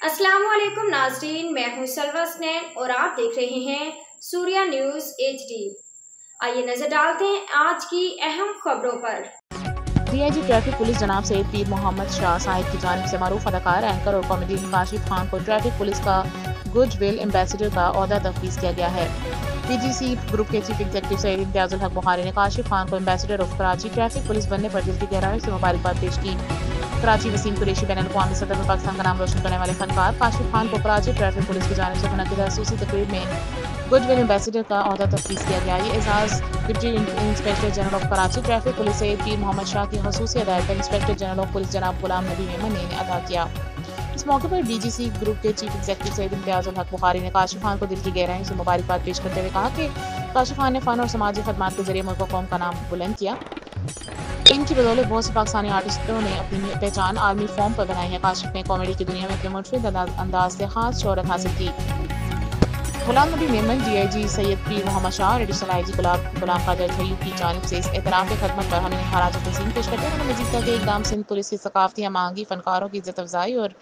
अस्सलाम वालेकुम नाज़रीन, मैं हूं सलवा स्नैन और आप देख रहे हैं सूर्या न्यूज़ HD। आइए नजर डालते हैं आज की अहम खबरों पर। डीआईजी ट्रैफिक पुलिस जनाब सैयद पीर मोहम्मद शाह साहिब की जानिब से मरूफ अदाकार, एंकर और कॉमेडियन काशिफ खान को ट्रैफिक पुलिस का गुडविल एम्बेसडर का ओहदा तफवीज़ किया गया है। पीजीसी ग्रुप के चीफ एग्जीक्यूटिव सैयद इम्तियाजुल हक बुखारी ने काशिफ खान को ambassador of Karachi traffic police बनने पर दिल की गहराई से मुबारकबाद पेश की। कराची वसीम कुरैशी बैनुल अक़वामी सतह पर पाकिस्तान का नाम रोशन करने वाले फनकार काशिफ खान को कराची ट्रैफिक पुलिस की जानिब से मुनक़िदा ख़ुसूसी तकरीब में गुडविल एम्बेसडर का ओहदा तफवीज़ किया गया। ये एजाज़ deputy inspector general of Karachi traffic police Syed Pir Mohammad Shah की ख़ुसूसी हिदायत पर इंस्पेक्टर जनरल ऑफ पुलिस जनाब गुलाम नबी मेमन ने अदा किया। इस मौके पर डीजीसी ग्रुप के चीफ एग्जीक्यूटिव सैयद इम्तियाजुल हक बुखारी ने काशिफ खान को दिल की गहराई से मुबारकबाद पेश करते हुए कहा कि काशिफ खान ने फ़न और समाजी खदमात के जरिए मुल्क और कौम का नाम बुलंद किया। इनकी बदौलत बहुत से पाकिस्तानी आर्टिस्टों ने अपनी पहचान आर्मी फॉर्म पर बनाई है। काशिफ ने कॉमेडी की दुनिया में अपने मुनफरिद अंदाज से खास शोहरत हासिल की। गुलाम नबी मेमन, डीआईजी सैयद पीर मोहम्मद शाह और एडिशनल आईजी गुलाम कादर थय्यूब की जानिब से इस एहतराम की खदमत पर हमें खराज तहसीन पेश करते हैं। उन्होंने मजीद कहा कि इक़दाम सिंध पुलिस की सकाफती हमांगी, फनकारों की इज्जत अफजाई और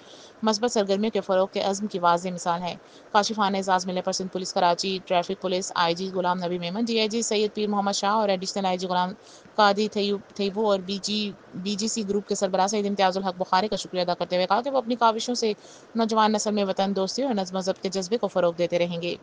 मस्बत सरगर्मियों के फ़रोग़ के अज़्म की वाज़ेह मिसाल है। काशिफ खान ने एजाज़ मिलने पर Sindh police Karachi traffic police IG Ghulam Nabi Memon, DIG Syed Pir Mohammad Shah और एडिशनल आईजी गुलाम कादी थय्यूब और बीजीसी ग्रुप के सरबराह सैयद इम्तियाजुल हक बुखारी का शुक्रिया अदा करते हुए कहा कि वो अपनी काविशों से नौजवान नस्ल में वतन दोस्ती और नज़्म व ज़ब्त के जज्बे को फ़रोग़ देते रहेंगे।